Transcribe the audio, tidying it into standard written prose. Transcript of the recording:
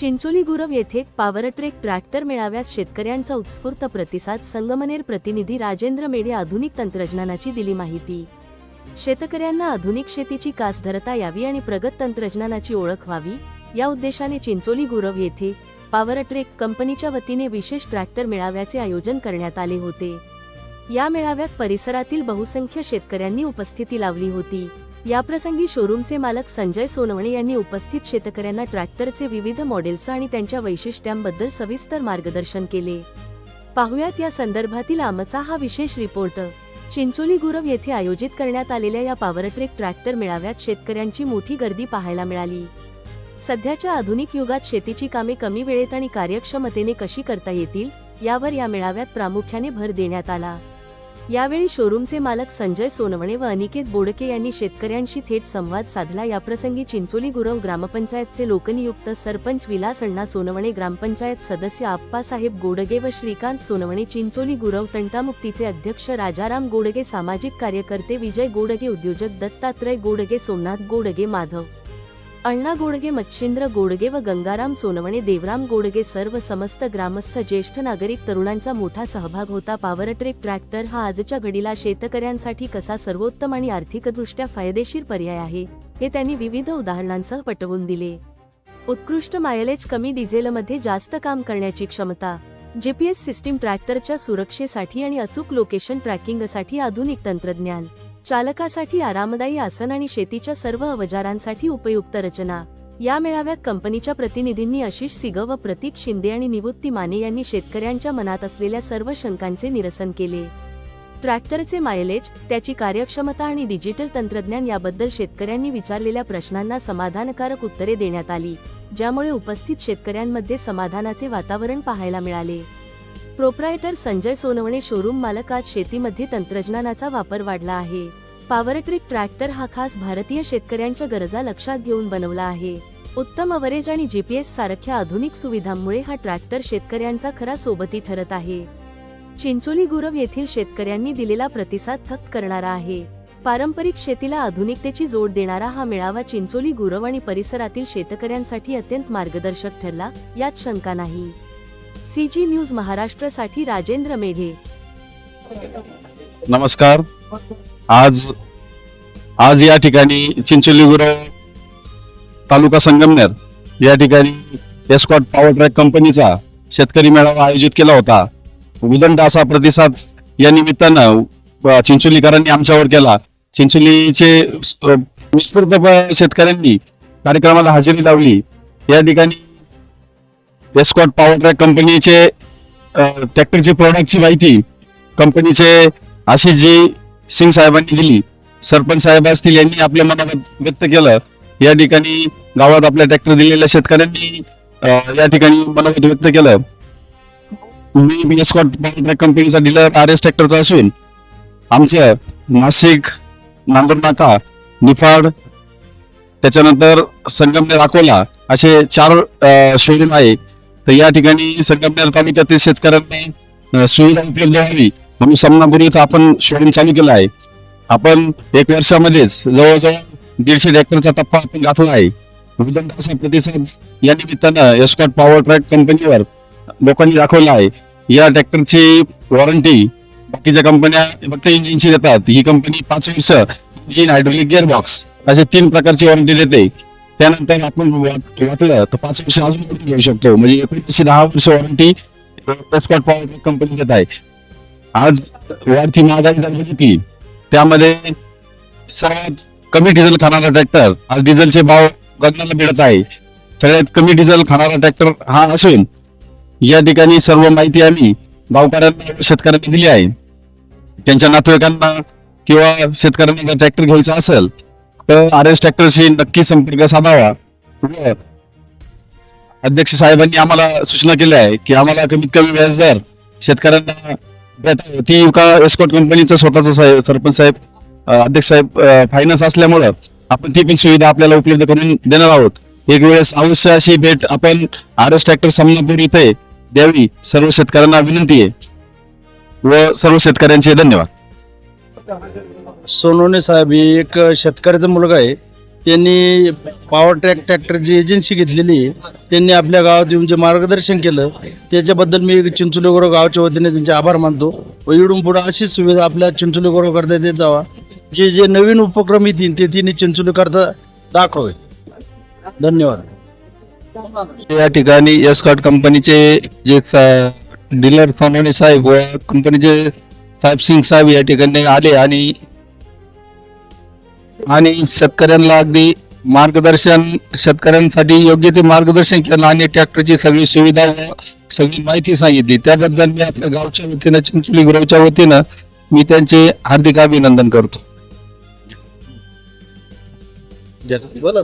चिंचोली गुरव येथे पॉवरट्रॅक ट्रॅक्टर मेळाव्यास शेतकऱ्यांचा उत्स्फूर्त प्रतिसाद. संगमनेर प्रतिनिधी राजेंद्र मेढे. आधुनिक तंत्रज्ञानाची दिली माहिती. शेतकऱ्यांना आधुनिक शेतीची कास धरता यावी आणि प्रगत तंत्रज्ञानाची ओळख व्हावी या उद्देशाने चिंचोली गुरव येथे पॉवरट्रॅक कंपनीच्या वतीने विशेष ट्रॅक्टर मेळाव्याचे आयोजन करण्यात आले होते. या मेळाव्यात परिसरातील बहुसंख्य शेतकऱ्यांनी उपस्थिती लावली होती. याप्रसंगी शोरूमचे मालक संजय सोनवणे यांनी उपस्थित शेतकऱ्यांना ट्रॅक्टरचे विविध मॉडेल्स आणि त्यांच्या वैशिष्ट्यांबद्दल सविस्तर मार्गदर्शन केले. पाहुयात या संदर्भातील आमचा हा विशेष रिपोर्ट. चिंचोली गुरव येथे आयोजित करण्यात आलेल्या या पॉवरट्रॅक ट्रॅक्टर मेळाव्यात शेतकऱ्यांची मोठी गर्दी पाहायला मिळाली. सध्याच्या आधुनिक युगात शेतीची कामे कमी वेळेत आणि कार्यक्षमतेने कशी करता येतील यावर या मेळाव्यात प्रामुख्याने भर देण्यात आला. यावेळी शोरूमचे मालक संजय सोनवणे व अनिकेत बोडके यांनी शेतकऱ्यांशी थेट संवाद साधला. याप्रसंगी चिंचोली गुरव ग्रामपंचायतचे लोकनियुक्त सरपंच विलास अण्णा सोनवणे, ग्रामपंचायत सदस्य आप्पासाहेब गोडगे व श्रीकांत सोनवणे, चिंचोली गुरव तंटामुक्तीचे अध्यक्ष राजाराम गोडगे, सामाजिक कार्यकर्ते विजय गोडगे, उद्योजक दत्तात्रय गोडगे, सोमनाथ गोडगे, माधव अण्णा गोडगे, मच्छिंद्र गोडगे व गंगाराम सोनवणे, देवराम गोडगे, सर्व समस्त ग्रामस्थ, ज्येष्ठ नागरिक, तरुणांचा मोठा सहभाग होता. पॉवरट्रॅक ट्रॅक्टर हा आजच्या घडीला शेतकऱ्यांसाठी कसा सर्वोत्तम आणि आर्थिकदृष्ट्या फायदेशीर पर्याय आहे हे त्यांनी विविध उदाहरणांसह पटवून दिले. उत्कृष्ट मायलेज, कमी डिझेलमध्ये जास्त काम करण्याची क्षमता, जीपीएस सिस्टीम, ट्रॅक्टरच्या सुरक्षेसाठी आणि अचूक लोकेशन ट्रॅकिंगसाठी आधुनिक तंत्रज्ञान, चालकासाठी आरामदायी आसन आणि शेतीच्या सर्व अवजारांसाठी उपयुक्त रचना. या मेळाव्यात कंपनीच्या प्रतिनिधींनी आशिष सिग व प्रतीक शिंदे आणि निवृत्ती माने यांनी शेतकऱ्यांच्या मनात असलेल्या सर्व शंकांचे निरसन केले. ट्रॅक्टरचे मायलेज, त्याची कार्यक्षमता आणि डिजिटल तंत्रज्ञान याबद्दल शेतकऱ्यांनी विचारलेल्या प्रश्नांना समाधानकारक उत्तरे देण्यात आली, ज्यामुळे उपस्थित शेतकऱ्यांमध्ये समाधानाचे वातावरण पाहायला मिळाले. प्रोप्रायटर संजय सोनवणे, शोरूम मालक, आज शेतीमध्ये तंत्रज्ञानाचा वापर वाढला आहे. पॉवरट्रॅक ट्रॅक्टर हा खास भारतीय शेतकऱ्यांच्या गरजा लक्षात घेऊन बनवला आहे. उत्तम अवरेज आणि जीपीएस सारख्या आधुनिक सुविधांमुळे हा ट्रॅक्टर शेतकऱ्यांचा खरा सोबती ठरत आहे. चिंचोली गुरव येथील शेतकऱ्यांनी दिलेला प्रतिसाद थक्क करणारा आहे. पारंपरिक शेतीला आधुनिकतेची जोड देणारा हा मेळावा चिंचोली गुरव आणि परिसरातील शेतकऱ्यांसाठी अत्यंत मार्गदर्शक ठरला, यात शंका नाही. सीजी न्यूज महाराष्ट्रासाठी राजेंद्र मेढे. नमस्कार. आज या ठिकाणी चिंचोली गुरव तालुका संगमनेर या ठिकाणी एस्कॉर्ट पॉवरट्रॅक कंपनीचा शेतकरी मेळावा आयोजित केला होता. उदंड असा प्रतिसाद या निमित्तानं चिंचोलीकरांनी आमच्यावर केला. चिंचोलीचे विस्फूर्त शेतकऱ्यांनी कार्यक्रमाला हजेरी लावली. या ठिकाणी एस्कॉर्ट पॉवरट्रॅक कंपनीचे ट्रॅक्टरची प्रोडक्टची माहिती कंपनीचे आशिषजी सिंग साहेबांनी दिली. सरपंच साहेब असतील यांनी आपल्या मनात व्यक्त केलं. या ठिकाणी गावात आपल्या ट्रॅक्टर दिलेल्या शेतकऱ्यांनी या ठिकाणी मनात व्यक्त केलं. मी एस्कॉर्ट पॉवरट्रॅक कंपनीचा डीलर RS ट्रॅक्टरचा असून आमचं नाशिक, नांदूरनाका, निफाड, त्याच्यानंतर संगमनेर, अकोला असे 4 शोरूम आहे. तर या ठिकाणी संगमनेर तालुक्यातील शेतकऱ्यांना सुविधा उपलब्ध व्हावी म्हणून समनापूर इथं आपण शोरूम चालू केला आहे. आपण 1 वर्षामध्येच जवळजवळ 150 ट्रॅक्टरचा टप्पा आपण गाठला आहे. उदंड असा प्रतिसाद या निमित्तानं एस्कॉर्ट पॉवरट्रॅक कंपनीवर लोकांनी दाखवला आहे. या ट्रॅक्टरची वॉरंटी बाकीच्या कंपन्या फक्त इंजिनची देतात. ही कंपनी 5 वर्ष इंजिन, हायड्रोलिक, गिअरबॉक्स असे 3 प्रकारची वॉरंटी देते. त्यानंतर आपण वाटलं तर 5 वर्ष अजून घेऊ शकतो. म्हणजे एकूण 10 वर्ष वॉरंटी एस्कॉर्ट पॉवरट्रॅक कंपनी देत आहे. आज वाढती महागाई जर बघितली त्यामध्ये सर्वात कमी डिझेल खाणारा ट्रॅक्टर, आज डिझेलचे भाव गगनाला भिडत आहे. सगळ्यात कमी डिझेल खाणारा ट्रॅक्टर हा असून या ठिकाणी सर्व माहिती आम्ही गावकऱ्यांना, शेतकऱ्यांनी दिली आहे. त्यांच्या नातेवाईकांना किंवा शेतकऱ्यांना जर ट्रॅक्टर घ्यायचा असेल तर RS ट्रॅक्टरशी नक्की संपर्क साधावा. अध्यक्ष साहेबांनी आम्हाला सूचना केल्या आहे की आम्हाला कमीत कमी व्याजदर शेतकऱ्यांना ती का एस्कॉर्ट कंपनीचा स्वतःचा सरपंच साहेब, अध्यक्ष साहेब फायनान्स असल्यामुळं आपण ती पण सुविधा आपल्याला उपलब्ध करून देणार आहोत. एक वेळेस अवश्य अशी भेट आपण RS ट्रॅक्टर समनापूर इथे द्यावी, सर्व शेतकऱ्यांना विनंती आहे. व सर्व शेतकऱ्यांचे धन्यवाद. सोनवणे साहेब हे एक शेतकऱ्याचा मुलगा आहे. त्यांनी पॉवर ट्रॅक ट्रॅक्टरची एजन्सी घेतलेली आहे. त्यांनी आपल्या गावात येऊन जे मार्गदर्शन केलं त्याच्याबद्दल मी चिंचोली गुरव गावच्या वतीने त्यांचे आभार मानतो व इकडून पुढे अशीच सुविधा आपल्या चिंचोली गुरव करता देत जावा. जे जे नवीन उपक्रम येतील ते तिने चिंचोली करता दाखवावे. धन्यवाद. या ठिकाणी एस्कॉट कंपनीचे जे डीलर सोनवणे साहेब व कंपनीचे साहेब सिंग साहेब या ठिकाणी आले आणि शेतकऱ्यांना अगदी मार्गदर्शन, शेतकऱ्यांसाठी योग्य ते मार्गदर्शन केलं आणि ट्रॅक्टरची सगळी सुविधा व सगळी माहिती सांगितली. त्याबद्दल मी आपल्या गावच्या वतीनं, चिंचोली गुरवच्या वतीनं मी त्यांचे हार्दिक अभिनंदन करतो. बोला.